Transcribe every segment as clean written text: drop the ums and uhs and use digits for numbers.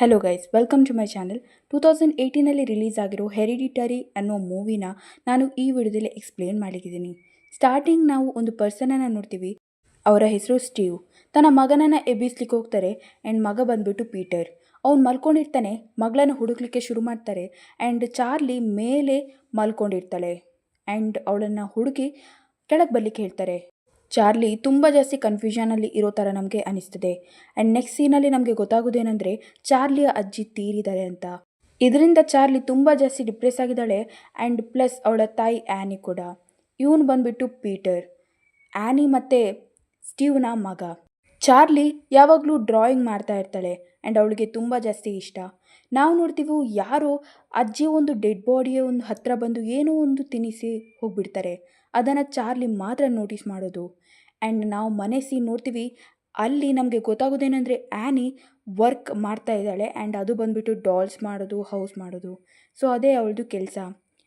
Hello guys, welcome to my channel. 2018 release ಆಗಿರೋ hereditary ಅನ್ನೋ ಮೂವಿನ ನಾನು ಈ ವಿಡಿಯೋದಲ್ಲಿ ಎಕ್ಸ್ಪ್ಲೇನ್ ಮಾಡಿದ್ದೀನಿ. ಸ್ಟಾರ್ಟಿಂಗ್ ನಾವು ಒಂದು ಪರ್ಸನನ್ನು ನೋಡ್ತೀವಿ. ಅವರ ಹೆಸರು ಸ್ಟೀವ್. ತನ್ನ ಮಗನನ್ನು ಎಬ್ಬಿಸ್ಲಿಕ್ಕೆ ಹೋಗ್ತಾರೆ ಆ್ಯಂಡ್ ಮಗ ಬಂದ್ಬಿಟ್ಟು ಪೀಟರ್. ಅವ್ನು ಮಲ್ಕೊಂಡಿರ್ತಾನೆ, ಮಗಳನ್ನು ಹುಡುಕ್ಲಿಕ್ಕೆ ಶುರು ಮಾಡ್ತಾರೆ ಆ್ಯಂಡ್ ಚಾರ್ಲಿ ಮೇಲೆ ಮಲ್ಕೊಂಡಿರ್ತಾಳೆ ಆ್ಯಂಡ್ ಅವಳನ್ನು ಹುಡುಕಿ ಕೆಳಗೆ ಬರ್ಲಿಕ್ಕೆ ಹೇಳ್ತಾರೆ. ಚಾರ್ಲಿ ತುಂಬ ಜಾಸ್ತಿ ಕನ್ಫ್ಯೂಷನಲ್ಲಿ ಇರೋ ಥರ ನಮಗೆ ಅನಿಸ್ತದೆ ಆ್ಯಂಡ್ ನೆಕ್ಸ್ಟ್ ಸೀನಲ್ಲಿ ನಮಗೆ ಗೊತ್ತಾಗೋದೇನೆಂದರೆ ಚಾರ್ಲಿಯ ಅಜ್ಜಿ ತೀರಿದ್ದಾರೆ ಅಂತ. ಇದರಿಂದ ಚಾರ್ಲಿ ತುಂಬ ಜಾಸ್ತಿ ಡಿಪ್ರೆಸ್ ಆಗಿದ್ದಾಳೆ ಆ್ಯಂಡ್ ಪ್ಲಸ್ ಅವಳ ತಾಯಿ ಆ್ಯನಿ ಕೂಡ. ಇವನು ಬಂದುಬಿಟ್ಟು ಪೀಟರ್, ಆ್ಯನಿ ಮತ್ತು ಸ್ಟೀವ್ನ ಮಗ. ಚಾರ್ಲಿ ಯಾವಾಗಲೂ ಡ್ರಾಯಿಂಗ್ ಮಾಡ್ತಾ ಇರ್ತಾಳೆ ಆ್ಯಂಡ್ ಅವಳಿಗೆ ತುಂಬ ಜಾಸ್ತಿ ಇಷ್ಟ. ನಾವು ನೋಡ್ತೀವಿ ಯಾರೋ ಅಜ್ಜಿ ಒಂದು ಡೆಡ್ ಬಾಡಿಯ ಒಂದು ಹತ್ತಿರ ಬಂದು ಏನೋ ಒಂದು ತಿನ್ನಿಸಿ ಹೋಗಿಬಿಡ್ತಾರೆ. ಅದನ್ನು ಚಾರ್ಲಿ ಮಾತ್ರ ನೋಟಿಸ್ ಮಾಡೋದು. ಆ್ಯಂಡ್ ನಾವು ಮನೆ ಸೀನ್ ನೋಡ್ತೀವಿ. ಅಲ್ಲಿ ನಮಗೆ ಗೊತ್ತಾಗೋದೇನೆಂದರೆ ಆ್ಯನಿ ವರ್ಕ್ ಮಾಡ್ತಾ ಇದ್ದಾಳೆ ಆ್ಯಂಡ್ ಅದು ಬಂದುಬಿಟ್ಟು ಡಾಲ್ಸ್ ಮಾಡೋದು, ಹೌಸ್ ಮಾಡೋದು. ಸೊ ಅದೇ ಅವಳದು ಕೆಲಸ.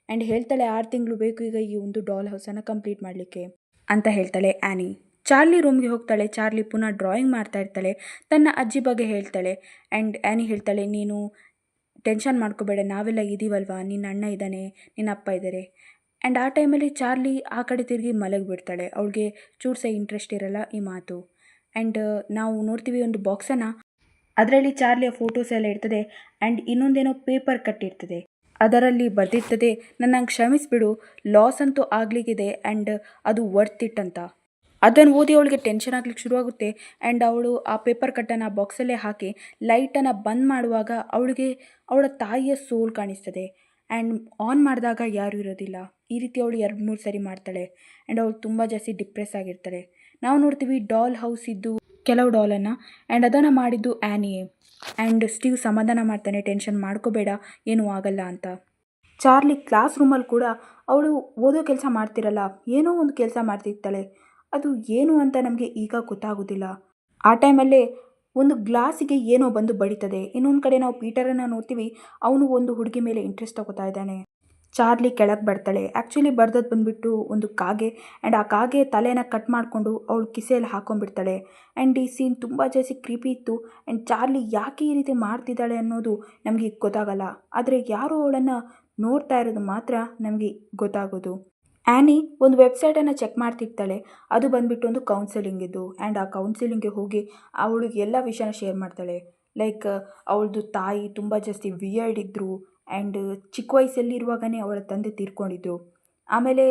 ಆ್ಯಂಡ್ ಹೇಳ್ತಾಳೆ 6 ತಿಂಗಳು ಬೇಕು ಈಗ ಈ ಒಂದು ಡಾಲ್ ಹೌಸನ್ನು ಕಂಪ್ಲೀಟ್ ಮಾಡಲಿಕ್ಕೆ ಅಂತ ಹೇಳ್ತಾಳೆ ಆ್ಯನಿ. ಚಾರ್ಲಿ ರೂಮ್ಗೆ ಹೋಗ್ತಾಳೆ. ಚಾರ್ಲಿ ಪುನಃ ಡ್ರಾಯಿಂಗ್ ಮಾಡ್ತಾ ಇರ್ತಾಳೆ, ತನ್ನ ಅಜ್ಜಿ ಬಗ್ಗೆ ಹೇಳ್ತಾಳೆ. ಆ್ಯಂಡ್ ಆ್ಯನಿ ಹೇಳ್ತಾಳೆ, ನೀನು ಟೆನ್ಷನ್ ಮಾಡ್ಕೋಬೇಡ, ನಾವೆಲ್ಲ ಇದ್ದೀವಲ್ವಾ, ನಿನ್ನ ಅಣ್ಣ ಇದ್ದಾನೆ, ನಿನ್ನ ಅಪ್ಪ ಇದ್ದಾರೆ. ಆ್ಯಂಡ್ ಆ ಟೈಮಲ್ಲಿ ಚಾರ್ಲಿ ಆ ಕಡೆ ತಿರುಗಿ ಮಲಗಿಬಿಡ್ತಾಳೆ. ಅವಳಿಗೆ ಚೂರು ಸಹ ಇಂಟ್ರೆಸ್ಟ್ ಇರಲ್ಲ ಈ ಮಾತು. ಆ್ಯಂಡ್ ನಾವು ನೋಡ್ತೀವಿ ಒಂದು ಬಾಕ್ಸನ್ನು, ಅದರಲ್ಲಿ ಚಾರ್ಲಿಯ ಫೋಟೋಸ್ ಎಲ್ಲ ಇರ್ತದೆ ಆ್ಯಂಡ್ ಇನ್ನೊಂದೇನೋ ಪೇಪರ್ ಕಟ್ಟಿರ್ತದೆ. ಅದರಲ್ಲಿ ಬರೆದಿರ್ತದೆ, ನನ್ನ ಕ್ಷಮಿಸಿಬಿಡು, ಲಾಸ್ ಅಂತೂ ಆಗಲಿಕ್ಕಿದೆ ಆ್ಯಂಡ್ ಅದು ವರ್ತ್ ಇಟ್ ಅಂತ. ಅದನ್ನು ಓದಿ ಅವಳಿಗೆ ಟೆನ್ಷನ್ ಆಗ್ಲಿಕ್ಕೆ ಶುರುವಾಗುತ್ತೆ ಆ್ಯಂಡ್ ಅವಳು ಆ ಪೇಪರ್ ಕಟ್ಟನ್ನು ಆ ಬಾಕ್ಸಲ್ಲೇ ಹಾಕಿ ಲೈಟನ್ನು ಬಂದ್ ಮಾಡುವಾಗ ಅವಳಿಗೆ ಅವಳ ತಾಯಿಯ ಸೋಲ್ ಕಾಣಿಸ್ತದೆ ಆ್ಯಂಡ್ ಆನ್ ಮಾಡಿದಾಗ ಯಾರೂ ಇರೋದಿಲ್ಲ. ಈ ರೀತಿ ಅವಳು 2-3 ಸರಿ ಮಾಡ್ತಾಳೆ ಆ್ಯಂಡ್ ಅವಳು ತುಂಬ ಜಾಸ್ತಿ ಡಿಪ್ರೆಸ್ ಆಗಿರ್ತಾಳೆ. ನಾವು ನೋಡ್ತೀವಿ ಡಾಲ್ ಹೌಸ್ ಇದ್ದು ಕೆಲವು ಡಾಲನ್ನು ಆ್ಯಂಡ್ ಅದನ್ನು ಮಾಡಿದ್ದು ಆ್ಯನಿಯೇ. ಆ್ಯಂಡ್ ಸ್ಟೀವ್ ಸಮಾಧಾನ ಮಾಡ್ತಾನೆ, ಟೆನ್ಷನ್ ಮಾಡ್ಕೋಬೇಡ, ಏನೂ ಆಗಲ್ಲ ಅಂತ. ಚಾರ್ಲಿ ಕ್ಲಾಸ್ ರೂಮಲ್ಲಿ ಕೂಡ ಅವಳು ಓದೋ ಕೆಲಸ ಮಾಡ್ತಿರಲ್ಲ, ಏನೋ ಒಂದು ಕೆಲಸ ಮಾಡ್ತಿರ್ತಾಳೆ. ಅದು ಏನು ಅಂತ ನಮಗೆ ಈಗ ಗೊತ್ತಾಗೋದಿಲ್ಲ. ಆ ಟೈಮಲ್ಲೇ ಒಂದು ಗ್ಲಾಸಿಗೆ ಏನೋ ಬಂದು ಬಡಿತದೆ. ಇನ್ನೊಂದು ಕಡೆ ನಾವು ಪೀಟರನ್ನು ನೋಡ್ತೀವಿ, ಅವನು ಒಂದು ಹುಡುಗಿ ಮೇಲೆ ಇಂಟ್ರೆಸ್ಟ್ ತಗೋತಾ ಇದ್ದಾನೆ. ಚಾರ್ಲಿ ಕೆಳಗೆ ಬರ್ತಾಳೆ. ಆ್ಯಕ್ಚುಲಿ ಬರ್ದದ್ದು ಬಂದುಬಿಟ್ಟು ಒಂದು ಕಾಗೆ ಆ್ಯಂಡ್ ಆ ಕಾಗೆ ತಲೆನ ಕಟ್ ಮಾಡಿಕೊಂಡು ಅವಳು ಕಿಸೆಯಲ್ಲಿ ಹಾಕೊಂಡ್ಬಿಡ್ತಾಳೆ. ಆ್ಯಂಡ್ ಈ ಸೀನ್ ತುಂಬ ಜಾಸ್ತಿ ಕ್ರೀಪಿ ಇತ್ತು ಆ್ಯಂಡ್ ಚಾರ್ಲಿ ಯಾಕೆ ಈ ರೀತಿ ಮಾಡ್ತಿದ್ದಾಳೆ ಅನ್ನೋದು ನಮಗೆ ಗೊತ್ತಾಗಲ್ಲ. ಆದರೆ ಯಾರೋ ಅವಳನ್ನು ನೋಡ್ತಾ ಇರೋದು ಮಾತ್ರ ನಮಗೆ ಗೊತ್ತಾಗೋದು. ಆ್ಯನಿ ಒಂದು ವೆಬ್ಸೈಟನ್ನು ಚೆಕ್ ಮಾಡ್ತಿರ್ತಾಳೆ. ಅದು ಬಂದುಬಿಟ್ಟು ಒಂದು ಕೌನ್ಸಿಲಿಂಗಿದ್ದು ಆ್ಯಂಡ್ ಆ ಕೌನ್ಸಿಲಿಂಗ್ಗೆ ಹೋಗಿ ಅವಳಿಗೆ ಎಲ್ಲ ವಿಷಯನ ಶೇರ್ ಮಾಡ್ತಾಳೆ. ಲೈಕ್ ಅವಳದು ತಾಯಿ ತುಂಬ ಜಾಸ್ತಿ ವಿಯರ್ಡ್ ಇದ್ದರು ಆ್ಯಂಡ್ ಚಿಕ್ಕ ವಯಸ್ಸಲ್ಲಿರುವಾಗಲೇ ಅವಳ ತಂದೆ ತೀರ್ಕೊಂಡಿದ್ರು. ಆಮೇಲೆ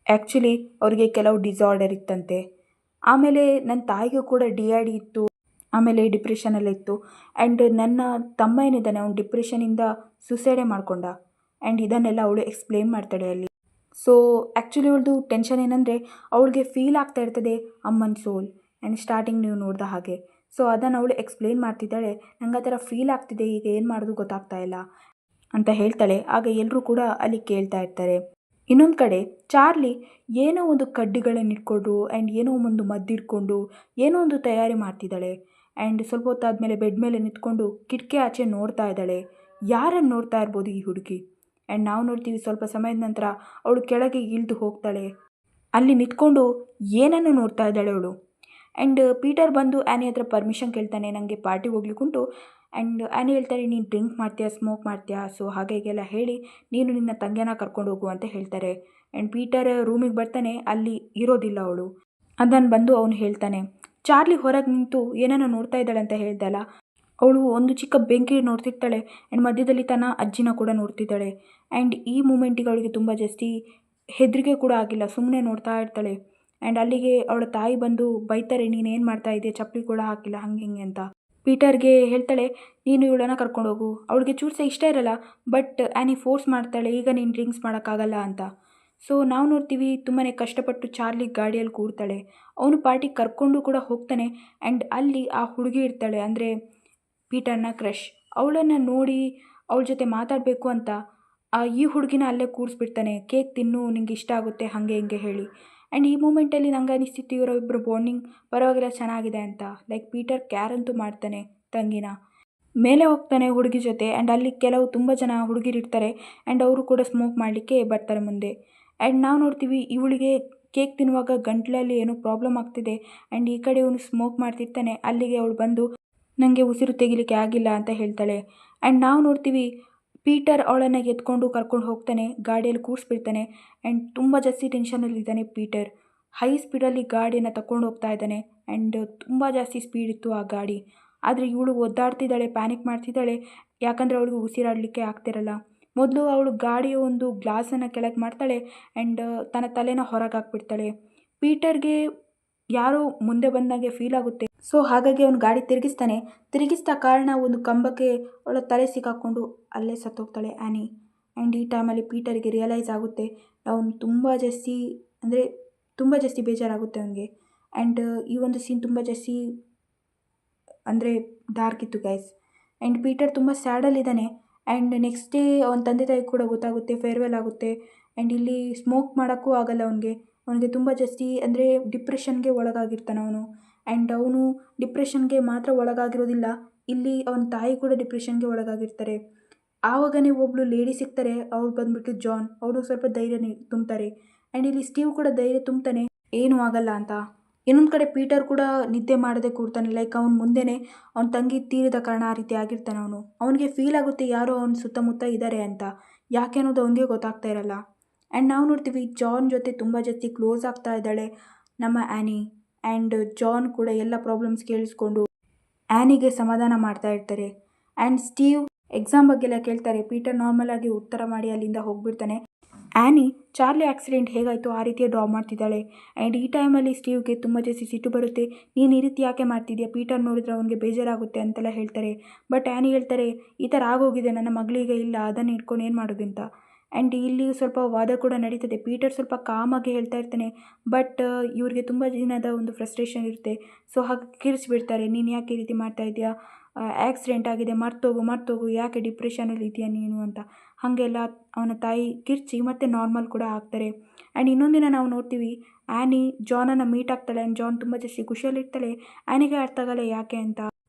ಆ್ಯಕ್ಚುಲಿ ಅವರಿಗೆ ಕೆಲವು ಡಿಸಾರ್ಡರ್ ಇತ್ತಂತೆ. ಆಮೇಲೆ ನನ್ನ ತಾಯಿಗೂ ಕೂಡ DID ಇತ್ತು, ಆಮೇಲೆ ಡಿಪ್ರೆಷನಲ್ಲಿತ್ತು ಆ್ಯಂಡ್ ನನ್ನ ತಮ್ಮ ಏನಿದ್ದಾನೆ ಅವನು ಡಿಪ್ರೆಷನಿಂದ ಸುಸೈಡೇ ಮಾಡಿಕೊಂಡ ಆ್ಯಂಡ್ ಇದನ್ನೆಲ್ಲ ಅವಳು ಎಕ್ಸ್ಪ್ಲೇನ್ ಮಾಡ್ತಾಳೆ ಅಲ್ಲಿ. ಸೊ ಆ್ಯಕ್ಚುಲಿ ಅವಳದು ಟೆನ್ಷನ್ ಏನಂದರೆ ಅವಳಿಗೆ ಫೀಲ್ ಆಗ್ತಾ ಇರ್ತದೆ ಅಮ್ಮನ ಸೋಲ್ ಆ್ಯಂಡ್ ಸ್ಟಾರ್ಟಿಂಗ್ ನೀವು ನೋಡಿದ ಹಾಗೆ. ಸೊ ಅದನ್ನು ಅವಳು ಎಕ್ಸ್ಪ್ಲೇನ್ ಮಾಡ್ತಿದ್ದಾಳೆ, ನಂಗೆ ಆ ಥರ ಫೀಲ್ ಆಗ್ತಿದೆ, ಈಗ ಏನು ಮಾಡೋದು ಗೊತ್ತಾಗ್ತಾ ಇಲ್ಲ ಅಂತ ಹೇಳ್ತಾಳೆ. ಆಗ ಎಲ್ಲರೂ ಕೂಡ ಅಲ್ಲಿ ಕೇಳ್ತಾ ಇರ್ತಾರೆ. ಇನ್ನೊಂದು ಕಡೆ ಚಾರ್ಲಿ ಏನೋ ಒಂದು ಕಡ್ಡಿಗಳನ್ನು ಇಟ್ಕೊಂಡು ಆ್ಯಂಡ್ ಏನೋ ಒಂದು ಮದ್ದಿಟ್ಕೊಂಡು ಏನೋ ಒಂದು ತಯಾರಿ ಮಾಡ್ತಿದ್ದಾಳೆ ಆ್ಯಂಡ್ ಸ್ವಲ್ಪ ಹೊತ್ತಾದಮೇಲೆ ಬೆಡ್ ಮೇಲೆ ನಿಂತ್ಕೊಂಡು ಕಿಟಕಿ ಆಚೆ ನೋಡ್ತಾ ಇದ್ದಾಳೆ. ಯಾರನ್ನು ನೋಡ್ತಾ ಇರ್ಬೋದು ಈ ಹುಡುಗಿ? ಆ್ಯಂಡ್ ನಾವು ನೋಡ್ತೀವಿ ಸ್ವಲ್ಪ ಸಮಯದ ನಂತರ ಅವಳು ಕೆಳಗೆ ಇಳಿದು ಹೋಗ್ತಾಳೆ. ಅಲ್ಲಿ ನಿಂತ್ಕೊಂಡು ಏನನ್ನು ನೋಡ್ತಾ ಇದ್ದಾಳೆ ಅವಳು. ಆ್ಯಂಡ್ ಪೀಟರ್ ಬಂದು ಆ್ಯನಿ ಹತ್ರ ಪರ್ಮಿಷನ್ ಕೇಳ್ತಾನೆ, ನನಗೆ ಪಾರ್ಟಿಗೆ ಹೋಗ್ಲಿಕ್ಕುಂಟು. ಆ್ಯಂಡ್ ಆ್ಯನಿ ಹೇಳ್ತಾರೆ, ನೀನು ಡ್ರಿಂಕ್ ಮಾಡ್ತೀಯಾ, ಸ್ಮೋಕ್ ಮಾಡ್ತೀಯಾ, ಸೊ ಹಾಗೆ ಹೀಗೆಲ್ಲ ಹೇಳಿ ನೀನು ನಿನ್ನ ತಂಗಿನ ಕರ್ಕೊಂಡು ಹೋಗು ಅಂತ ಹೇಳ್ತಾರೆ. ಆ್ಯಂಡ್ ಪೀಟರ್ ರೂಮಿಗೆ ಬರ್ತಾನೆ, ಅಲ್ಲಿ ಇರೋದಿಲ್ಲ ಅವಳು. ಅದನ್ನು ಬಂದು ಅವನು ಹೇಳ್ತಾನೆ. ಚಾರ್ಲಿ ಹೊರಗೆ ನಿಂತು ಏನನ್ನು ನೋಡ್ತಾ ಇದ್ದಾಳೆ ಅಂತ ಹೇಳ್ದಲ್ಲ, ಅವಳು ಒಂದು ಚಿಕ್ಕ ಬೆಂಕಿ ನೋಡ್ತಿರ್ತಾಳೆ ಆ್ಯಂಡ್ ಮಧ್ಯದಲ್ಲಿ ತನ್ನ ಅಜ್ಜಿನ ಕೂಡ ನೋಡ್ತಿದ್ದಾಳೆ. ಆ್ಯಂಡ್ ಈ ಮೂಮೆಂಟಿಗೆ ಅವಳಿಗೆ ತುಂಬ ಜಾಸ್ತಿ ಹೆದರಿಕೆ ಕೂಡ ಆಗಿಲ್ಲ, ಸುಮ್ಮನೆ ನೋಡ್ತಾ ಇರ್ತಾಳೆ. ಆ್ಯಂಡ್ ಅಲ್ಲಿಗೆ ಅವಳ ತಾಯಿ ಬಂದು ಬೈತಾರೆ, ನೀನೇನು ಮಾಡ್ತಾ ಇದೆಯಾ, ಚಪ್ಪಲಿ ಕೂಡ ಹಾಕಿಲ್ಲ, ಹಂಗೆ ಹಿಂಗೆ ಅಂತ. ಪೀಟರ್ಗೆ ಹೇಳ್ತಾಳೆ, ನೀನು ಇವಳನ್ನು ಕರ್ಕೊಂಡು ಹೋಗು. ಅವಳಿಗೆ ಚೂರು ಸಹ ಇಷ್ಟ ಇರಲ್ಲ, ಬಟ್ ಆ್ಯನಿ ಫೋರ್ಸ್ ಮಾಡ್ತಾಳೆ, ಈಗ ನೀನು ಡ್ರಿಂಕ್ಸ್ ಮಾಡೋಕ್ಕಾಗಲ್ಲ ಅಂತ. ಸೊ ನಾವು ನೋಡ್ತೀವಿ ತುಂಬಾ ಕಷ್ಟಪಟ್ಟು ಚಾರ್ಲಿ ಗಾಡಿಯಲ್ಲಿ ಕೂಡ್ತಾಳೆ. ಅವನು ಪಾರ್ಟಿಗೆ ಕರ್ಕೊಂಡು ಕೂಡ ಹೋಗ್ತಾನೆ ಆ್ಯಂಡ್ ಅಲ್ಲಿ ಆ ಹುಡುಗಿ ಇರ್ತಾಳೆ, ಅಂದರೆ ಪೀಟರ್ನ ಕ್ರಶ್. ಅವಳನ್ನು ನೋಡಿ ಅವಳ ಜೊತೆ ಮಾತಾಡಬೇಕು ಅಂತ ಈ ಹುಡುಗಿನ ಅಲ್ಲೇ ಕೂರಿಸ್ಬಿಡ್ತಾನೆ. ಕೇಕ್ ತಿನ್ನು, ನಿಂಗೆ ಇಷ್ಟ ಆಗುತ್ತೆ, ಹಾಗೆ ಹಿಂಗೆ ಹೇಳಿ. ಆ್ಯಂಡ್ ಈ ಮೂಮೆಂಟಲ್ಲಿ ನಂಗೆ ಅನಿಸ್ತಿತ್ತು ಇವರಿಬ್ಬರು ಬಾಂಡಿಂಗ್ ಪರವಾಗಿಲ್ಲ, ಚೆನ್ನಾಗಿದೆ ಅಂತ. ಲೈಕ್ ಪೀಟರ್ ಕ್ಯಾರ್ ಅಂತೂ ಮಾಡ್ತಾನೆ ತಂಗಿನ. ಮೇಲೆ ಹೋಗ್ತಾನೆ ಹುಡುಗಿ ಜೊತೆ ಆ್ಯಂಡ್ ಅಲ್ಲಿ ಕೆಲವು ತುಂಬ ಜನ ಹುಡುಗಿರಿರ್ತಾರೆ ಆ್ಯಂಡ್ ಅವರು ಕೂಡ ಸ್ಮೋಕ್ ಮಾಡಲಿಕ್ಕೆ ಬರ್ತಾರೆ ಮುಂದೆ. ಆ್ಯಂಡ್ ನಾವು ನೋಡ್ತೀವಿ ಇವಳಿಗೆ ಕೇಕ್ ತಿನ್ನುವಾಗ ಗಂಟ್ಲಲ್ಲಿ ಏನೋ ಪ್ರಾಬ್ಲಮ್ ಆಗ್ತಿದೆ ಆ್ಯಂಡ್ ಈ ಕಡೆ ಇವನು ಸ್ಮೋಕ್ ಮಾಡ್ತಿರ್ತಾನೆ. ಅಲ್ಲಿಗೆ ಅವಳು ಬಂದು ನನಗೆ ಉಸಿರು ತೆಗಿಲಿಕ್ಕೆ ಆಗಿಲ್ಲ ಅಂತ ಹೇಳ್ತಾಳೆ. ಆ್ಯಂಡ್ ನಾವು ನೋಡ್ತೀವಿ ಪೀಟರ್ ಅವಳನ್ನು ಎತ್ಕೊಂಡು ಕರ್ಕೊಂಡು ಹೋಗ್ತಾನೆ, ಗಾಡಿಯಲ್ಲಿ ಕೂರಿಸ್ಬಿಡ್ತಾನೆ. ಆ್ಯಂಡ್ ತುಂಬ ಜಾಸ್ತಿ ಟೆನ್ಷನಲ್ಲಿದ್ದಾನೆ ಪೀಟರ್. ಹೈ ಸ್ಪೀಡಲ್ಲಿ ಗಾಡಿಯನ್ನು ತಗೊಂಡು ಹೋಗ್ತಾ ಇದ್ದಾನೆ. ಆ್ಯಂಡ್ ತುಂಬ ಜಾಸ್ತಿ ಸ್ಪೀಡ್ ಇತ್ತು ಆ ಗಾಡಿ. ಆದರೆ ಇವಳು ಒದ್ದಾಡ್ತಿದ್ದಾಳೆ, ಪ್ಯಾನಿಕ್ ಮಾಡ್ತಿದ್ದಾಳೆ, ಯಾಕಂದರೆ ಅವಳಿಗೆ ಉಸಿರಾಡಲಿಕ್ಕೆ ಆಗ್ತಿರಲ್ಲ. ಮೊದಲು ಅವಳು ಗಾಡಿಯ ಒಂದು ಗ್ಲಾಸನ್ನು ಕೆಳಗೆ ಮಾಡ್ತಾಳೆ ಆ್ಯಂಡ್ ತನ್ನ ತಲೆನ ಹೊರಗೆ ಹಾಕ್ಬಿಡ್ತಾಳೆ. ಪೀಟರ್ಗೆ ಯಾರೋ ಮುಂದೆ ಬಂದಾಗೆ ಫೀಲ್ ಆಗುತ್ತೆ. ಸೊ ಹಾಗಾಗಿ ಅವನು ಗಾಡಿ ತಿರುಗಿಸ್ತಾ ಕಾರಣ ಒಂದು ಕಂಬಕ್ಕೆ ಅವಳ ತಲೆ ಸಿಕ್ಕಾಕೊಂಡು ಅಲ್ಲೇ ಸತ್ತೋಗ್ತಾಳೆ ಆ್ಯನಿ. ಆ್ಯಂಡ್ ಈ ಟೈಮಲ್ಲಿ ಪೀಟರ್ಗೆ ರಿಯಲೈಸ್ ಆಗುತ್ತೆ, ಅವನು ತುಂಬ ಜಾಸ್ತಿ ಬೇಜಾರಾಗುತ್ತೆ ಅವನಿಗೆ. ಆ್ಯಂಡ್ ಈ ಒಂದು ಸೀನ್ ತುಂಬ ಜಾಸ್ತಿ ಅಂದರೆ ಡಾರ್ಕ್ ಇತ್ತು ಗೈಸ್. ಆ್ಯಂಡ್ ಪೀಟರ್ ತುಂಬ ಸ್ಯಾಡಲ್ಲಿದ್ದಾನೆ. ಆ್ಯಂಡ್ ನೆಕ್ಸ್ಟ್ ಡೇ ಅವನ ತಂದೆ ತಾಯಿ ಕೂಡ ಗೊತ್ತಾಗುತ್ತೆ, ಫೇರ್ವೆಲ್ ಆಗುತ್ತೆ. ಆ್ಯಂಡ್ ಇಲ್ಲಿ ಸ್ಮೋಕ್ ಮಾಡೋಕ್ಕೂ ಆಗಲ್ಲ ಅವನಿಗೆ ತುಂಬ ಜಾಸ್ತಿ ಅಂದರೆ ಡಿಪ್ರೆಷನ್ಗೆ ಒಳಗಾಗಿರ್ತಾನೆ ಅವನು. ಆ್ಯಂಡ್ ಅವನು ಡಿಪ್ರೆಷನ್ಗೆ ಮಾತ್ರ ಒಳಗಾಗಿರೋದಿಲ್ಲ, ಇಲ್ಲಿ ಅವನ ತಾಯಿ ಕೂಡ ಡಿಪ್ರೆಷನ್ಗೆ ಒಳಗಾಗಿರ್ತಾರೆ. ಆವಾಗನೇ ಒಬ್ಬಳು ಲೇಡಿ ಸಿಗ್ತಾರೆ, ಅವಳು ಬಂದುಬಿಟ್ಟು ಜಾನ್. ಅವಳು ಸ್ವಲ್ಪ ಧೈರ್ಯ ತುಂಬ್ತಾರೆ. ಆ್ಯಂಡ್ ಇಲ್ಲಿ ಸ್ಟೀವ್ ಕೂಡ ಧೈರ್ಯ ತುಂಬ್ತಾನೆ, ಏನೂ ಆಗಲ್ಲ ಅಂತ. ಇನ್ನೊಂದು ಕಡೆ ಪೀಟರ್ ಕೂಡ ನಿದ್ದೆ ಮಾಡದೆ ಕೂರ್ತಾನೆ. ಲೈಕ್ ಅವನ ಮುಂದೆನೇ ಅವನ ತಂಗಿ ತೀರಿದ ಕಾರಣ ಆ ರೀತಿ ಆಗಿರ್ತಾನೆ ಅವನಿಗೆ ಫೀಲ್ ಆಗುತ್ತೆ ಯಾರೋ ಅವನ ಸುತ್ತಮುತ್ತ ಇದ್ದಾರೆ ಅಂತ. ಯಾಕೆ ಅನ್ನೋದು ಅವನಿಗೆ ಗೊತ್ತಾಗ್ತಾ ಇರಲ್ಲ. ಆ್ಯಂಡ್ ನಾವು ನೋಡ್ತೀವಿ ಜಾನ್ ಜೊತೆ ತುಂಬ ಜಾಸ್ತಿ ಕ್ಲೋಸ್ ಆಗ್ತಾ ಇದ್ದಾಳೆ ನಮ್ಮ ಆ್ಯನಿ. ಆ್ಯಂಡ್ ಜಾನ್ ಕೂಡ ಎಲ್ಲ ಪ್ರಾಬ್ಲಮ್ಸ್ ಕೇಳಿಸ್ಕೊಂಡು ಆ್ಯನಿಗೆ ಸಮಾಧಾನ ಮಾಡ್ತಾ ಇರ್ತಾರೆ. ಆ್ಯಂಡ್ ಸ್ಟೀವ್ ಎಕ್ಸಾಮ್ ಬಗ್ಗೆ ಎಲ್ಲ ಕೇಳ್ತಾರೆ. ಪೀಟರ್ ನಾರ್ಮಲ್ ಆಗಿ ಉತ್ತರ ಮಾಡಿ ಅಲ್ಲಿಂದ ಹೋಗ್ಬಿಡ್ತಾನೆ. ಆ್ಯನಿ ಚಾರ್ಲಿ ಆಕ್ಸಿಡೆಂಟ್ ಹೇಗಾಯಿತು ಆ ರೀತಿಯ ಡ್ರಾ ಮಾಡ್ತಿದ್ದಾಳೆ. ಆ್ಯಂಡ್ ಈ ಟೈಮಲ್ಲಿ ಸ್ಟೀವ್ಗೆ ತುಂಬ ಜಾಸ್ತಿ ಸಿಟ್ಟು ಬರುತ್ತೆ. ನೀನು ಈ ರೀತಿ ಯಾಕೆ ಮಾಡ್ತಿದ್ಯಾ, ಪೀಟರ್ ನೋಡಿದ್ರೆ ಅವನಿಗೆ ಬೇಜಾರಾಗುತ್ತೆ ಅಂತೆಲ್ಲ ಹೇಳ್ತಾರೆ. ಬಟ್ ಆ್ಯನಿ ಹೇಳ್ತಾರೆ, ಈ ಥರ ಆಗೋಗಿದೆ, ನನ್ನ ಮಗಳಿಗೆ ಇಲ್ಲ, ಅದನ್ನು ಇಟ್ಕೊಂಡು ಏನು ಮಾಡೋದು ಅಂತ. ಆ್ಯಂಡ್ ಇಲ್ಲಿ ಸ್ವಲ್ಪ ವಾದ ಕೂಡ ನಡೀತದೆ. ಪೀಟರ್ ಸ್ವಲ್ಪ ಕಾಮಾಗಿ ಹೇಳ್ತಾ ಇರ್ತಾನೆ, ಬಟ್ ಇವ್ರಿಗೆ ತುಂಬ ದಿನದ ಒಂದು ಫ್ರಸ್ಟ್ರೇಷನ್ ಇರುತ್ತೆ. ಸೊ ಹಾಗೆ ಕಿರಿಸ್ಬಿಡ್ತಾರೆ, ನೀನು ಯಾಕೆ ಈ ರೀತಿ ಮಾಡ್ತಾ ಇದೆಯಾ, ಆಕ್ಸಿಡೆಂಟ್ ಆಗಿದೆ, ಮರ್ತೋಗು, ಯಾಕೆ ಡಿಪ್ರೆಷನಲ್ಲಿ ಇದೆಯಾ ನೀನು ಅಂತ ಹಾಗೆಲ್ಲ ಅವನ ತಾಯಿ ಕಿರ್ಚಿ ಮತ್ತೆ ನಾರ್ಮಲ್ ಕೂಡ ಆಗ್ತಾರೆ. ಆ್ಯಂಡ್ ಇನ್ನೊಂದಿನ ನಾವು ನೋಡ್ತೀವಿ ಆ್ಯನಿ ಜಾನನ್ನು ಮೀಟ್ ಆಗ್ತಾಳೆ. ಆ್ಯಂಡ್ ಜಾನ್ ತುಂಬ ಜಾಸ್ತಿ ಖುಷಿಯಲ್ಲಿರ್ತಾಳೆ. ಆ್ಯನಿಗೆ ಅರ್ಥ ಆಗಲ್ಲ ಯಾಕೆ ಅಂತ.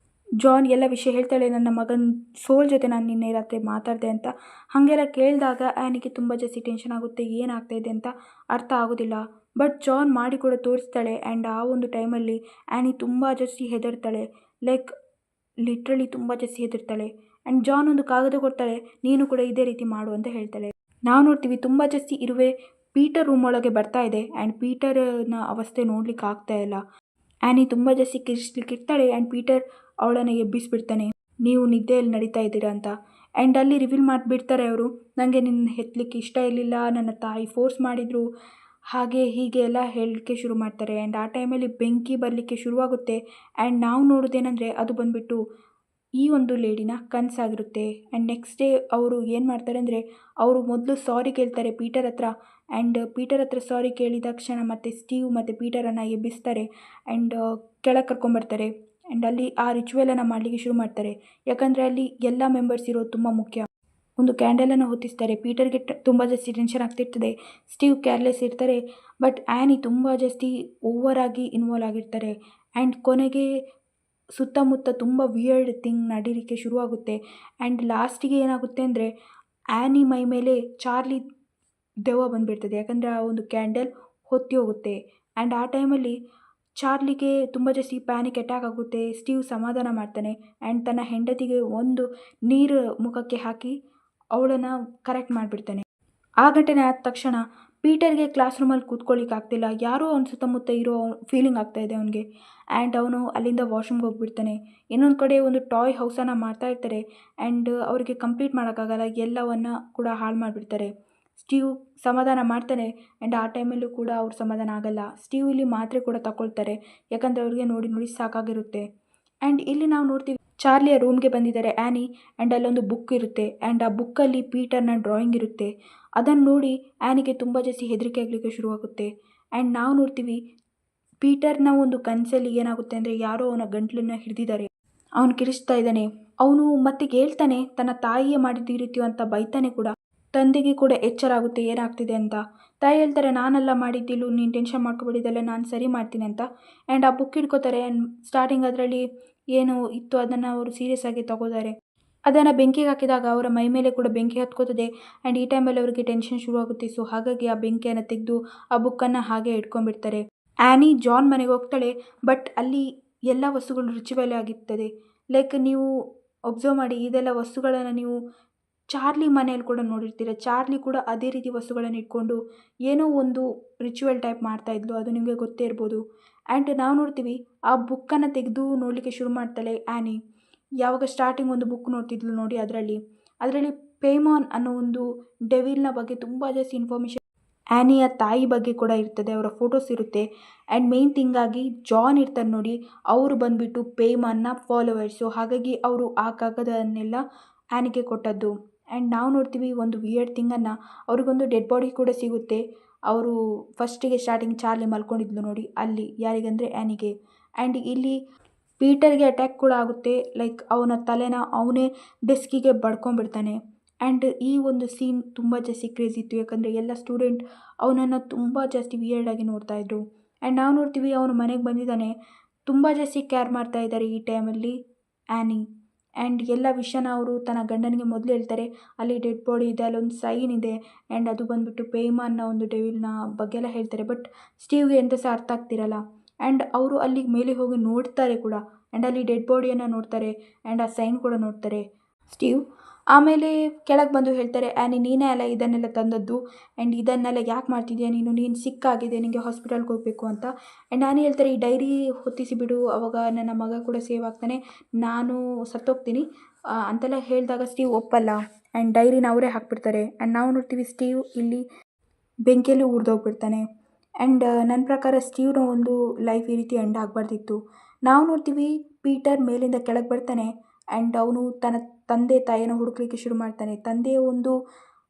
ಜಾನ್ ಎಲ್ಲ ವಿಷಯ ಹೇಳ್ತಾಳೆ, ನನ್ನ ಮಗನ ಸೋಲ್ ಜೊತೆ ನಾನು ನಿನ್ನೆ ರಾತ್ರಿ ಮಾತಾಡಿದೆ ಅಂತ. ಹಾಗೆಲ್ಲ ಕೇಳಿದಾಗ ಆ್ಯನಿಗೆ ತುಂಬ ಜಾಸ್ತಿ ಟೆನ್ಷನ್ ಆಗುತ್ತೆ, ಏನಾಗ್ತಾಯಿದೆ ಅಂತ ಅರ್ಥ ಆಗೋದಿಲ್ಲ. ಬಟ್ ಜಾನ್ ಮಾಡಿ ಕೂಡ ತೋರಿಸ್ತಾಳೆ. ಆ್ಯಂಡ್ ಆ ಒಂದು ಟೈಮಲ್ಲಿ ಆ್ಯನಿ ತುಂಬ ಜಾಸ್ತಿ ಹೆದರ್ತಾಳೆ, ಲೈಕ್ ಲಿಟ್ರಲಿ ತುಂಬ ಜಾಸ್ತಿ ಹೆದರ್ತಾಳೆ. ಆ್ಯಂಡ್ ಜಾನ್ ಒಂದು ಕಾಗದ ಕೊಡ್ತಾಳೆ, ನೀನು ಕೂಡ ಇದೇ ರೀತಿ ಮಾಡು ಅಂತ ಹೇಳ್ತಾಳೆ. ನಾವು ನೋಡ್ತೀವಿ ತುಂಬ ಜಾಸ್ತಿ ಇರುವೆ ಪೀಟರ್ ರೂಮ್ ಒಳಗೆ ಬರ್ತಾ ಇದೆ. ಆ್ಯಂಡ್ ಪೀಟರ್ನ ಅವಸ್ಥೆ ನೋಡ್ಲಿಕ್ಕೆ ಆಗ್ತಾ ಇಲ್ಲ. ಆ್ಯನಿ ತುಂಬ ಜಾಸ್ತಿ ಕಿರ್ಚ್ಲಿಕ್ಕಿರ್ತಾಳೆ. ಆ್ಯಂಡ್ ಪೀಟರ್ ಅವಳನ್ನು ಎಬ್ಬಿಸ್ಬಿಡ್ತಾನೆ, ನೀವು ನಿದ್ದೆಯಲ್ಲಿ ನಡೀತಾ ಇದ್ದೀರಾ ಅಂತ. ಆ್ಯಂಡ್ ಅಲ್ಲಿ ರಿವೀಲ್ ಮಾಡಿಬಿಡ್ತಾರೆ ಅವರು, ನನಗೆ ನಿನ್ನ ಹೆತ್ತಲಿಕ್ಕೆ ಇಷ್ಟ ಇರಲಿಲ್ಲ, ನನ್ನ ತಾಯಿ ಫೋರ್ಸ್ ಮಾಡಿದರು, ಹಾಗೆ ಹೀಗೆ ಎಲ್ಲ ಹೇಳಲಿಕ್ಕೆ ಶುರು ಮಾಡ್ತಾರೆ. ಆ್ಯಂಡ್ ಆ ಟೈಮಲ್ಲಿ ಬೆಂಕಿ ಬರಲಿಕ್ಕೆ ಶುರುವಾಗುತ್ತೆ. ಆ್ಯಂಡ್ ನಾವು ನೋಡೋದೇನೆಂದರೆ ಅದು ಬಂದುಬಿಟ್ಟು ಈ ಒಂದು ಲೇಡಿನ ಕನಸಾಗಿರುತ್ತೆ. ಆ್ಯಂಡ್ ನೆಕ್ಸ್ಟ್ ಡೇ ಅವರು ಏನು ಮಾಡ್ತಾರೆ ಅಂದರೆ, ಅವರು ಮೊದಲು ಸಾರಿ ಕೇಳ್ತಾರೆ ಪೀಟರ್ ಹತ್ರ. ಆ್ಯಂಡ್ ಪೀಟರ್ ಹತ್ರ ಸಾರಿ ಕೇಳಿದ ತಕ್ಷಣ ಮತ್ತೆ ಸ್ಟೀವ್ ಮತ್ತು ಪೀಟರನ್ನು ಎಬ್ಬಿಸ್ತಾರೆ. ಆ್ಯಂಡ್ ಕೆಳಗೆ ಕರ್ಕೊಂಬರ್ತಾರೆ. ಆ್ಯಂಡ್ ಅಲ್ಲಿ ಆ ರಿಚುವಲನ್ನು ಮಾಡಲಿಕ್ಕೆ ಶುರು ಮಾಡ್ತಾರೆ. ಯಾಕಂದರೆ ಅಲ್ಲಿ ಎಲ್ಲ ಮೆಂಬರ್ಸ್ ಇರೋದು ತುಂಬ ಮುಖ್ಯ. ಒಂದು ಕ್ಯಾಂಡಲನ್ನು ಹೊತ್ತಿಸ್ತಾರೆ. ಪೀಟರ್ಗೆ ತುಂಬ ಜಾಸ್ತಿ ಟೆನ್ಷನ್ ಆಗ್ತಿರ್ತದೆ. ಸ್ಟೀವ್ ಕೇರ್ಲೆಸ್ ಇರ್ತಾರೆ. ಬಟ್ ಆ್ಯನಿ ತುಂಬ ಜಾಸ್ತಿ ಓವರಾಗಿ ಇನ್ವಾಲ್ವ್ ಆಗಿರ್ತಾರೆ. ಆ್ಯಂಡ್ ಕೊನೆಗೆ ಸುತ್ತಮುತ್ತ ತುಂಬ ವಿಯರ್ಡ್ ಥಿಂಗ್ ನಡೀಲಿಕ್ಕೆ ಶುರುವಾಗುತ್ತೆ. ಆ್ಯಂಡ್ ಲಾಸ್ಟಿಗೆ ಏನಾಗುತ್ತೆ ಅಂದರೆ ಆ್ಯನಿ ಮೈ ಮೇಲೆ ಚಾರ್ಲಿ ದೆವ್ವ ಬಂದುಬಿಡ್ತದೆ. ಯಾಕಂದರೆ ಆ ಒಂದು ಕ್ಯಾಂಡಲ್ ಹೊತ್ತಿ ಹೋಗುತ್ತೆ. ಆ್ಯಂಡ್ ಆ ಟೈಮಲ್ಲಿ ಚಾರ್ಲಿಗೆ ತುಂಬ ಜಾಸ್ತಿ ಪ್ಯಾನಿಕ್ ಅಟ್ಯಾಕ್ ಆಗುತ್ತೆ. ಸ್ಟೀವ್ ಸಮಾಧಾನ ಮಾಡ್ತಾನೆ. ಆ್ಯಂಡ್ ತನ್ನ ಹೆಂಡತಿಗೆ ಒಂದು ನೀರು ಮುಖಕ್ಕೆ ಹಾಕಿ ಅವಳನ್ನು ಕರೆಕ್ಟ್ ಮಾಡಿಬಿಡ್ತಾನೆ. ಆ ಘಟನೆ ಆದ ತಕ್ಷಣ ಪೀಟರ್ಗೆ ಕ್ಲಾಸ್ ರೂಮಲ್ಲಿ ಕೂತ್ಕೊಳ್ಳಿಕ್ಕೆ ಆಗ್ತಿಲ್ಲ. ಯಾರೋ ಅವನ ಸುತ್ತಮುತ್ತ ಇರೋ ಫೀಲಿಂಗ್ ಆಗ್ತಾಯಿದೆ ಅವನಿಗೆ. ಆ್ಯಂಡ್ ಅವನು ಅಲ್ಲಿಂದ ವಾಶ್ರೂಮ್ಗೆ ಹೋಗಿಬಿಡ್ತಾನೆ. ಇನ್ನೊಂದು ಕಡೆ ಒಂದು ಟಾಯ್ ಹೌಸನ್ನು ಮಾಡ್ತಾ ಇರ್ತಾರೆ. ಆ್ಯಂಡ್ ಅವರಿಗೆ ಕಂಪ್ಲೀಟ್ ಮಾಡೋಕ್ಕಾಗಲ್ಲ, ಎಲ್ಲವನ್ನು ಕೂಡ ಹಾಳು ಮಾಡಿಬಿಡ್ತಾರೆ. ಸ್ಟೀವ್ ಸಮಾಧಾನ ಮಾಡ್ತಾನೆ. ಆ್ಯಂಡ್ ಆ ಟೈಮಲ್ಲೂ ಕೂಡ ಅವ್ರು ಸಮಾಧಾನ ಆಗಲ್ಲ. ಸ್ಟೀವ್ ಇಲ್ಲಿ ಮಾತ್ರೆ ಕೂಡ ತಗೊಳ್ತಾರೆ, ಯಾಕಂದರೆ ಅವ್ರಿಗೆ ನೋಡಿ ಸಾಕಾಗಿರುತ್ತೆ. ಆ್ಯಂಡ್ ಇಲ್ಲಿ ನಾವು ನೋಡ್ತೀವಿ ಚಾರ್ಲಿಯ ರೂಮ್ಗೆ ಬಂದಿದ್ದಾರೆ ಆ್ಯನಿ. ಆ್ಯಂಡ್ ಅಲ್ಲೊಂದು ಬುಕ್ ಇರುತ್ತೆ. ಆ್ಯಂಡ್ ಆ ಬುಕ್ಕಲ್ಲಿ ಪೀಟರ್ನ ಡ್ರಾಯಿಂಗ್ ಇರುತ್ತೆ. ಅದನ್ನು ನೋಡಿ ಆ್ಯನಿಗೆ ತುಂಬ ಜಾಸ್ತಿ ಹೆದರಿಕೆ ಆಗಲಿಕ್ಕೆ ಶುರುವಾಗುತ್ತೆ. ಆ್ಯಂಡ್ ನಾವು ನೋಡ್ತೀವಿ ಪೀಟರ್ನ ಒಂದು ಕನಸಲ್ಲಿ ಏನಾಗುತ್ತೆ ಅಂದರೆ, ಯಾರೋ ಅವನ ಗಂಟ್ಲನ್ನು ಹಿಡಿದಿದ್ದಾರೆ. ಅವನು ಕಿರಿಸ್ತಾ ಇದ್ದಾನೆ. ಅವನು ಮತ್ತೆ ಹೇಳ್ತಾನೆ, ತನ್ನ ತಾಯಿಯೇ ಮಾಡಿದ್ದು ಈ ರೀತಿ ಅಂತ ಬೈತಾನೆ ಕೂಡ. ತಂದೆಗೆ ಕೂಡ ಎಚ್ಚರ ಆಗುತ್ತೆ ಏನಾಗ್ತಿದೆ ಅಂತ. ತಾಯಿ ಹೇಳ್ತಾರೆ, ನಾನೆಲ್ಲ ಮಾಡಿದ್ದಿಲ್ಲ, ನೀನು ಟೆನ್ಷನ್ ಮಾಡ್ಕೊಬಿಟ್ಟಿದ್ದಲ್ಲ, ನಾನು ಸರಿ ಮಾಡ್ತೀನಿ ಅಂತ. ಆ್ಯಂಡ್ ಆ ಬುಕ್ ಹಿಡ್ಕೋತಾರೆ. ಆ್ಯಂಡ್ ಸ್ಟಾರ್ಟಿಂಗ್ ಅದರಲ್ಲಿ ಏನು ಇತ್ತು ಅದನ್ನು ಅವರು ಸೀರಿಯಸ್ ಆಗಿ ತಗೋತಾರೆ. ಅದನ್ನು ಬೆಂಕಿಗೆ ಹಾಕಿದಾಗ ಅವರ ಮೈ ಮೇಲೆ ಕೂಡ ಬೆಂಕಿ ಹತ್ಕೋತದೆ. ಆ್ಯಂಡ್ ಈ ಟೈಮಲ್ಲಿ ಅವರಿಗೆ ಟೆನ್ಷನ್ ಶುರುವಾಗುತ್ತೆ. ಸೊ ಹಾಗಾಗಿ ಆ ಬೆಂಕಿಯನ್ನು ತೆಗೆದು ಆ ಬುಕ್ಕನ್ನು ಹಾಗೆ ಇಟ್ಕೊಂಡ್ಬಿಡ್ತಾರೆ. ಆ್ಯನಿ ಜಾನ್ ಮನೆಗೆ ಹೋಗ್ತಾಳೆ. ಬಟ್ ಅಲ್ಲಿ ಎಲ್ಲ ವಸ್ತುಗಳು ರಿಚುವಲ್ ಆಗಿರ್ತದೆ. ಲೈಕ್ ನೀವು ಒಬ್ಸರ್ವ್ ಮಾಡಿ, ಇದೆಲ್ಲ ವಸ್ತುಗಳನ್ನು ನೀವು ಚಾರ್ಲಿ ಮನೆಯಲ್ಲಿ ಕೂಡ ನೋಡಿರ್ತೀರ. ಚಾರ್ಲಿ ಕೂಡ ಅದೇ ರೀತಿ ವಸ್ತುಗಳನ್ನು ಇಟ್ಕೊಂಡು ಏನೋ ಒಂದು ರಿಚುವಲ್ ಟೈಪ್ ಮಾಡ್ತಾಯಿದ್ಲು, ಅದು ನಿಮಗೆ ಗೊತ್ತೇ ಇರ್ಬೋದು. ಆ್ಯಂಡ್ ನಾವು ನೋಡ್ತೀವಿ ಆ ಬುಕ್ಕನ್ನು ತೆಗೆದು ನೋಡಲಿಕ್ಕೆ ಶುರು ಮಾಡ್ತಾಳೆ ಆ್ಯನಿ. ಯಾವಾಗ ಸ್ಟಾರ್ಟಿಂಗ್ ಒಂದು ಬುಕ್ ನೋಡ್ತಿದ್ಲು ನೋಡಿ, ಅದರಲ್ಲಿ ಪೇಮಾನ್ ಅನ್ನೋ ಒಂದು ಡೆವಿಲ್ನ ಬಗ್ಗೆ ತುಂಬ ಜಾಸ್ತಿ ಇನ್ಫಾರ್ಮೇಷನ್, ಆ್ಯನಿಯ ತಾಯಿ ಬಗ್ಗೆ ಕೂಡ ಇರ್ತದೆ, ಅವರ ಫೋಟೋಸ್ ಇರುತ್ತೆ. ಆ್ಯಂಡ್ ಮೇನ್ ಥಿಂಗ್ ಆಗಿ ಜಾನ್ ಇರ್ತಾರೆ ನೋಡಿ, ಅವರು ಬಂದುಬಿಟ್ಟು ಪೇಮಾನ್ನ ಫಾಲೋವರ್ಸು. ಹಾಗಾಗಿ ಅವರು ಆ ಕಾಗದನ್ನೆಲ್ಲ ಆ್ಯನಿಗೆ ಕೊಟ್ಟದ್ದು. ಆ್ಯಂಡ್ ನಾವು ನೋಡ್ತೀವಿ ಒಂದು ವಿಯರ್ಡ್ ಥಿಂಗನ್ನು, ಅವ್ರಿಗೊಂದು ಡೆಡ್ ಬಾಡಿ ಕೂಡ ಸಿಗುತ್ತೆ. ಅವರು ಫಸ್ಟಿಗೆ ಸ್ಟಾರ್ಟಿಂಗ್ ಚಾರ್ಲಿ ಮಲ್ಕೊಂಡಿದ್ಲು ನೋಡಿ ಅಲ್ಲಿ, ಯಾರಿಗಂದರೆ ಆ್ಯನಿಗೆ. ಆ್ಯಂಡ್ ಇಲ್ಲಿ ಪೀಟರ್ಗೆ ಅಟ್ಯಾಕ್ ಕೂಡ ಆಗುತ್ತೆ, ಲೈಕ್ ಅವನ ತಲೆನ ಅವನೇ ಡೆಸ್ಕಿಗೆ ಬಡ್ಕೊಂಡ್ಬಿಡ್ತಾನೆ. ಆ್ಯಂಡ್ ಈ ಒಂದು ಸೀನ್ ತುಂಬ ಜಾಸ್ತಿ ಕ್ರೇಜಿ ಇತ್ತು, ಯಾಕಂದರೆ ಎಲ್ಲ ಸ್ಟೂಡೆಂಟ್ ಅವನನ್ನು ತುಂಬ ಜಾಸ್ತಿ ವಿಯರ್ಡಾಗಿ ನೋಡ್ತಾಯಿದ್ರು. ಆ್ಯಂಡ್ ನಾವು ನೋಡ್ತೀವಿ ಅವನು ಮನೆಗೆ ಬಂದಿದ್ದಾನೆ, ತುಂಬ ಜಾಸ್ತಿ ಕೇರ್ ಮಾಡ್ತಾ ಇದ್ದಾರೆ ಈ ಟೈಮಲ್ಲಿ ಆ್ಯನಿ. ಆ್ಯಂಡ್ ಎಲ್ಲ ವಿಷಯನ ಅವರು ತನ್ನ ಗಂಡನಿಗೆ ಮೊದಲು ಹೇಳ್ತಾರೆ, ಅಲ್ಲಿ ಡೆಡ್ ಬಾಡಿ ಇದೆ, ಅಲ್ಲೊಂದು ಸೈನ್ ಇದೆ, ಆ್ಯಂಡ್ ಅದು ಬಂದುಬಿಟ್ಟು ಪೇಮಾನ್ನ ಒಂದು ಡೆವಿಲ್ನ ಬಗ್ಗೆ ಎಲ್ಲ ಹೇಳ್ತಾರೆ. ಬಟ್ ಸ್ಟೀವ್ಗೆ ಎಂತ ಸಹ ಅರ್ಥ ಆಗ್ತಿರಲ್ಲ. ಆ್ಯಂಡ್ ಅವರು ಅಲ್ಲಿಗೆ ಮೇಲೆ ಹೋಗಿ ನೋಡ್ತಾರೆ ಕೂಡ, ಆ್ಯಂಡ್ ಅಲ್ಲಿ ಡೆಡ್ ಬಾಡಿಯನ್ನು ನೋಡ್ತಾರೆ, ಆ್ಯಂಡ್ ಆ ಸೈನ್ ಕೂಡ ನೋಡ್ತಾರೆ ಸ್ಟೀವ್. ಆಮೇಲೆ ಕೆಳಗೆ ಬಂದು ಹೇಳ್ತಾರೆ, ಆ್ಯನಿ ನೀನೇ ಅಲ್ಲ ಇದನ್ನೆಲ್ಲ ತಂದದ್ದು, ಆ್ಯಂಡ್ ಇದನ್ನೆಲ್ಲ ಯಾಕೆ ಮಾಡ್ತಿದ್ಯಾ ನೀನು ಸಿಕ್ಕಾಗಿದೆ, ನಿನಗೆ ಹಾಸ್ಪಿಟಲ್ಗೆ ಹೋಗಬೇಕು ಅಂತ. ಆ್ಯಂಡ್ ನಾನು ಹೇಳ್ತಾರೆ, ಈ ಡೈರಿ ಹೊತ್ತಿಸಿ ಬಿಡು, ಅವಾಗ ನನ್ನ ಮಗ ಕೂಡ ಸೇವ್ ಆಗ್ತಾನೆ, ನಾನು ಸತ್ತೋಗ್ತೀನಿ ಅಂತೆಲ್ಲ ಹೇಳಿದಾಗ ಸ್ಟೀವ್ ಒಪ್ಪಲ್ಲ, ಆ್ಯಂಡ್ ಡೈರಿನ ಅವರೇ ಹಾಕ್ಬಿಡ್ತಾರೆ. ಆ್ಯಂಡ್ ನಾವು ನೋಡ್ತೀವಿ ಸ್ಟೀವ್ ಇಲ್ಲಿ ಬೆಂಕಿಯಲ್ಲಿ ಉರಿದೋಗ್ಬಿಡ್ತಾನೆ. ಆ್ಯಂಡ್ ನನ್ನ ಪ್ರಕಾರ ಸ್ಟೀವ್ನ ಒಂದು ಲೈಫ್ ಈ ರೀತಿ ಎಂಡ್ ಆಗಬಾರ್ದಿತ್ತು. ನಾವು ನೋಡ್ತೀವಿ ಪೀಟರ್ ಮೇಲಿಂದ ಕೆಳಗೆ ಬರ್ತಾನೆ, ಆ್ಯಂಡ್ ಅವನು ತನ್ನ ತಂದೆ ತಾಯಿಯನ್ನು ಹುಡುಕ್ಲಿಕ್ಕೆ ಶುರು ಮಾಡ್ತಾನೆ. ತಂದೆಯ ಒಂದು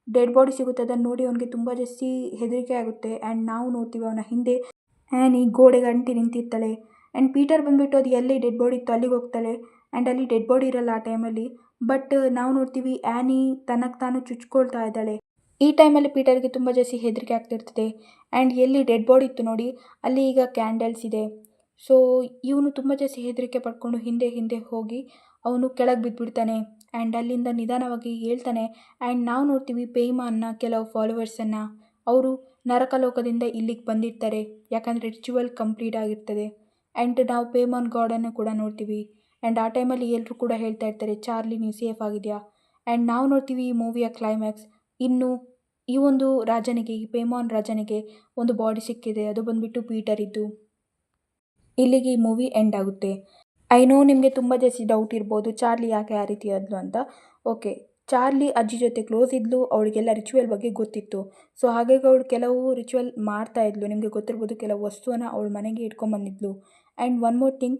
ಡೆಡ್ ಬಾಡಿ ಸಿಗುತ್ತೆ, ಅದನ್ನು ನೋಡಿ ಅವನಿಗೆ ತುಂಬ ಜಾಸ್ತಿ ಹೆದರಿಕೆ ಆಗುತ್ತೆ. ಆ್ಯಂಡ್ ನಾವು ನೋಡ್ತೀವಿ ಅವನ ಹಿಂದೆ ಆ್ಯನಿ ಗೋಡೆಗೆ ಅಂಟಿ ನಿಂತಿರ್ತಾಳೆ. ಆ್ಯಂಡ್ ಪೀಟರ್ ಬಂದುಬಿಟ್ಟು ಅದು ಎಲ್ಲಿ ಡೆಡ್ ಬಾಡಿ ಇತ್ತು ಅಲ್ಲಿಗೆ ಹೋಗ್ತಾಳೆ, ಆ್ಯಂಡ್ ಅಲ್ಲಿ ಡೆಡ್ ಬಾಡಿ ಇರಲ್ಲ ಆ ಟೈಮಲ್ಲಿ. ಬಟ್ ನಾವು ನೋಡ್ತೀವಿ ಆ್ಯನಿ ತನಗೆ ತಾನು ಚುಚ್ಕೊಳ್ತಾ ಇದ್ದಾಳೆ. ಈ ಟೈಮಲ್ಲಿ ಪೀಟರ್ಗೆ ತುಂಬ ಜಾಸ್ತಿ ಹೆದರಿಕೆ ಆಗ್ತಿರ್ತದೆ. ಆ್ಯಂಡ್ ಎಲ್ಲಿ ಡೆಡ್ ಬಾಡಿ ಇತ್ತು ನೋಡಿ, ಅಲ್ಲಿ ಈಗ ಕ್ಯಾಂಡಲ್ಸ್ ಇದೆ. ಸೊ ಇವನು ತುಂಬ ಜಾಸ್ತಿ ಹೆದರಿಕೆ ಪಡ್ಕೊಂಡು ಹಿಂದೆ ಹಿಂದೆ ಹೋಗಿ ಅವನು ಕೆಳಗೆ ಬಿದ್ದುಬಿಡ್ತಾನೆ. ಆ್ಯಂಡ್ ಅಲ್ಲಿಂದ ನಿಧಾನವಾಗಿ ಹೇಳ್ತಾನೆ. ಆ್ಯಂಡ್ ನಾವು ನೋಡ್ತೀವಿ ಪೇಮಾನ್ನ ಕೆಲವು ಫಾಲೋವರ್ಸನ್ನು, ಅವರು ನರಕಲೋಕದಿಂದ ಇಲ್ಲಿಗೆ ಬಂದಿರ್ತಾರೆ, ಯಾಕಂದರೆ ರಿಚುವಲ್ ಕಂಪ್ಲೀಟ್ ಆಗಿರ್ತದೆ. ಆ್ಯಂಡ್ ನಾವು ಪೇಮಾನ್ ಗಾಡನ್ನು ಕೂಡ ನೋಡ್ತೀವಿ. ಆ್ಯಂಡ್ ಆ ಟೈಮಲ್ಲಿ ಎಲ್ಲರೂ ಕೂಡ ಹೇಳ್ತಾ ಇರ್ತಾರೆ, ಚಾರ್ಲಿ ನೀವು ಸೇಫ್ ಆಗಿದೆಯಾ. ಆ್ಯಂಡ್ ನಾವು ನೋಡ್ತೀವಿ ಈ ಮೂವಿಯ ಕ್ಲೈಮ್ಯಾಕ್ಸ್, ಇನ್ನು ಈ ಒಂದು ರಾಜನಿಗೆ, ಈ ಪೇಮಾನ್ ರಾಜನಿಗೆ ಒಂದು ಬಾಡಿ ಸಿಕ್ಕಿದೆ, ಅದು ಬಂದುಬಿಟ್ಟು ಪೀಟರ್ ಇದ್ದು. ಇಲ್ಲಿಗೆ ಈ ಮೂವಿ ಎಂಡ್ ಆಗುತ್ತೆ. ಐ ನೋ ನಿಮಗೆ ತುಂಬ ಜಾಸ್ತಿ ಡೌಟ್ ಇರ್ಬೋದು, ಚಾರ್ಲಿ ಯಾಕೆ ಆ ರೀತಿ ಆದ್ಲು ಅಂತ. ಓಕೆ, ಚಾರ್ಲಿ ಅಜ್ಜಿ ಜೊತೆ ಕ್ಲೋಸ್ ಇದ್ಲು, ಅವಳಿಗೆಲ್ಲ ರಿಚುವಲ್ ಬಗ್ಗೆ ಗೊತ್ತಿತ್ತು. ಸೊ ಹಾಗಾಗಿ ಅವಳು ಕೆಲವು ರಿಚುವಲ್ ಮಾಡ್ತಾ ಇದ್ಲು, ನಿಮಗೆ ಗೊತ್ತಿರ್ಬೋದು, ಕೆಲವು ವಸ್ತುವನ್ನು ಅವಳು ಮನೆಗೆ ಇಟ್ಕೊಂಬಂದಿದ್ಲು. And one more thing,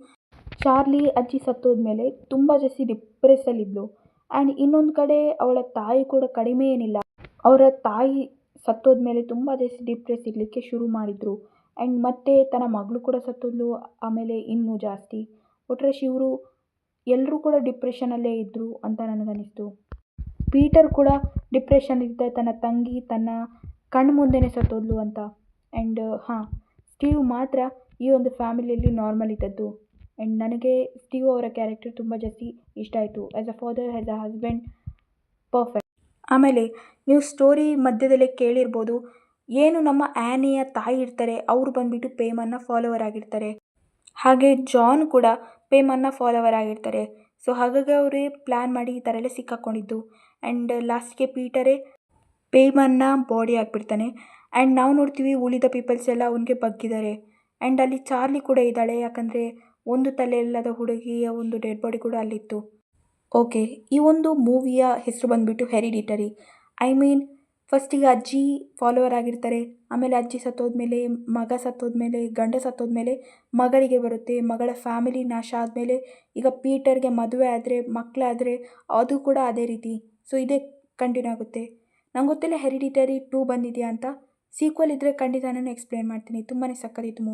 Charlie ಅಜ್ಜಿ ಸತ್ತೋದ್ಮೇಲೆ ತುಂಬ ಜಾಸ್ತಿ ಡಿಪ್ರೆಸ್ಸಲ್ಲಿದ್ಲು. ಆ್ಯಂಡ್ ಇನ್ನೊಂದು ಕಡೆ ಅವಳ ತಾಯಿ ಕೂಡ ಕಡಿಮೆ ಏನಿಲ್ಲ, ಅವರ ತಾಯಿ ಸತ್ತೋದ್ಮೇಲೆ ತುಂಬ ಜಾಸ್ತಿ ಡಿಪ್ರೆಸ್ ಇರಲಿಕ್ಕೆ ಶುರು ಮಾಡಿದರು. ಆ್ಯಂಡ್ ಮತ್ತೆ ತನ್ನ ಮಗಳು ಕೂಡ ಸತ್ತೋದ್ಲು, ಆಮೇಲೆ ಇನ್ನೂ ಜಾಸ್ತಿ. ಒಟ್ಟರೆ ಇವರು ಎಲ್ಲರೂ ಕೂಡ ಡಿಪ್ರೆಷನಲ್ಲೇ ಇದ್ದರು ಅಂತ ನನಗನ್ನಿಸ್ತು. ಪೀಟರ್ ಕೂಡ ಡಿಪ್ರೆಷನ್ನಿದ್ದ, ತನ್ನ ತಂಗಿ ತನ್ನ ಕಣ್ಣು ಮುಂದೆನೇ ಸತ್ತೋದ್ಲು ಅಂತ. ಆ್ಯಂಡ್ ಸ್ಟೀವ್ ಮಾತ್ರ ಈ ಒಂದು ಫ್ಯಾಮಿಲಿಯಲ್ಲಿ ನಾರ್ಮಲ್ ಇದ್ದದ್ದು. ಆ್ಯಂಡ್ ನನಗೆ ಸ್ಟೀವ್ ಅವರ ಕ್ಯಾರೆಕ್ಟರ್ ತುಂಬ ಜಾಸ್ತಿ ಇಷ್ಟ ಆಯಿತು. As a father, as a husband, perfect. ಆಮೇಲೆ ನೀವು ಸ್ಟೋರಿ ಮಧ್ಯದಲ್ಲೇ ಕೇಳಿರ್ಬೋದು, ಏನು ನಮ್ಮ ಆ್ಯನಿಯ ತಾಯಿ ಇರ್ತಾರೆ, ಅವರು ಬಂದುಬಿಟ್ಟು ಪೇಮನ್ನ ಫಾಲೋವರ್ ಆಗಿರ್ತಾರೆ, ಹಾಗೆ ಜಾನ್ ಕೂಡ ಪೇಮನ್ನ ಫಾಲೋವರ್ ಆಗಿರ್ತಾರೆ. ಸೊ ಹಾಗಾಗಿ ಅವರೇ ಪ್ಲ್ಯಾನ್ ಮಾಡಿ ಈ ಥರ ಎಲ್ಲ ಸಿಕ್ಕಾಕ್ಕೊಂಡಿದ್ದು. ಆ್ಯಂಡ್ ಲಾಸ್ಟ್ಗೆ ಪೀಟರೇ ಪೇಮನ್ನ ಬಾಡಿ ಆಗಿಬಿಡ್ತಾನೆ. ಆ್ಯಂಡ್ ನಾವು ನೋಡ್ತೀವಿ ಉಳಿದ ಪೀಪಲ್ಸ್ ಎಲ್ಲ ಅವನಿಗೆ ಬಗ್ಗಿದ್ದಾರೆ. ಆ್ಯಂಡ್ ಅಲ್ಲಿ ಚಾರ್ಲಿ ಕೂಡ ಇದ್ದಾಳೆ, ಯಾಕಂದರೆ ಒಂದು ತಲೆ ಇಲ್ಲದ ಹುಡುಗಿಯ ಒಂದು ಡೆಡ್ ಬಾಡಿ ಕೂಡ ಅಲ್ಲಿತ್ತು. ಓಕೆ, ಈ ಒಂದು ಮೂವಿಯ ಹೆಸರು ಬಂದುಬಿಟ್ಟು ಹೆರಿಡಿಟರಿ. ಐ ಮೀನ್ ಫಸ್ಟಿಗೆ ಅಜ್ಜಿ ಫಾಲೋವರ್ ಆಗಿರ್ತಾರೆ, ಆಮೇಲೆ ಅಜ್ಜಿ ಸತ್ತೋದ್ಮೇಲೆ, ಮಗ ಸತ್ತೋದ್ಮೇಲೆ, ಗಂಡ ಸತ್ತೋದ್ಮೇಲೆ ಮಗಳಿಗೆ ಬರುತ್ತೆ, ಮಗಳ ಫ್ಯಾಮಿಲಿ ನಾಶ ಆದಮೇಲೆ ಈಗ ಪೀಟರ್ಗೆ ಮದುವೆ ಆದರೆ, ಮಕ್ಕಳಾದರೆ ಅದು ಕೂಡ ಅದೇ ರೀತಿ. ಸೊ ಇದೇ ಕಂಟಿನ್ಯೂ ಆಗುತ್ತೆ. ನಂಗೆ ಗೊತ್ತಿಲ್ಲ ಹೆರಿಡಿಟರಿ 2 ಬಂದಿದೆಯಾ ಅಂತ. ಸೀಕ್ವಲ್ ಇದ್ದರೆ ಖಂಡಿತ ನಾನು ಎಕ್ಸ್ಪ್ಲೇನ್ ಮಾಡ್ತೀನಿ. ತುಂಬಾ ಸಕ್ಕತ್ತಿತ್ತು ಮೂವಿ.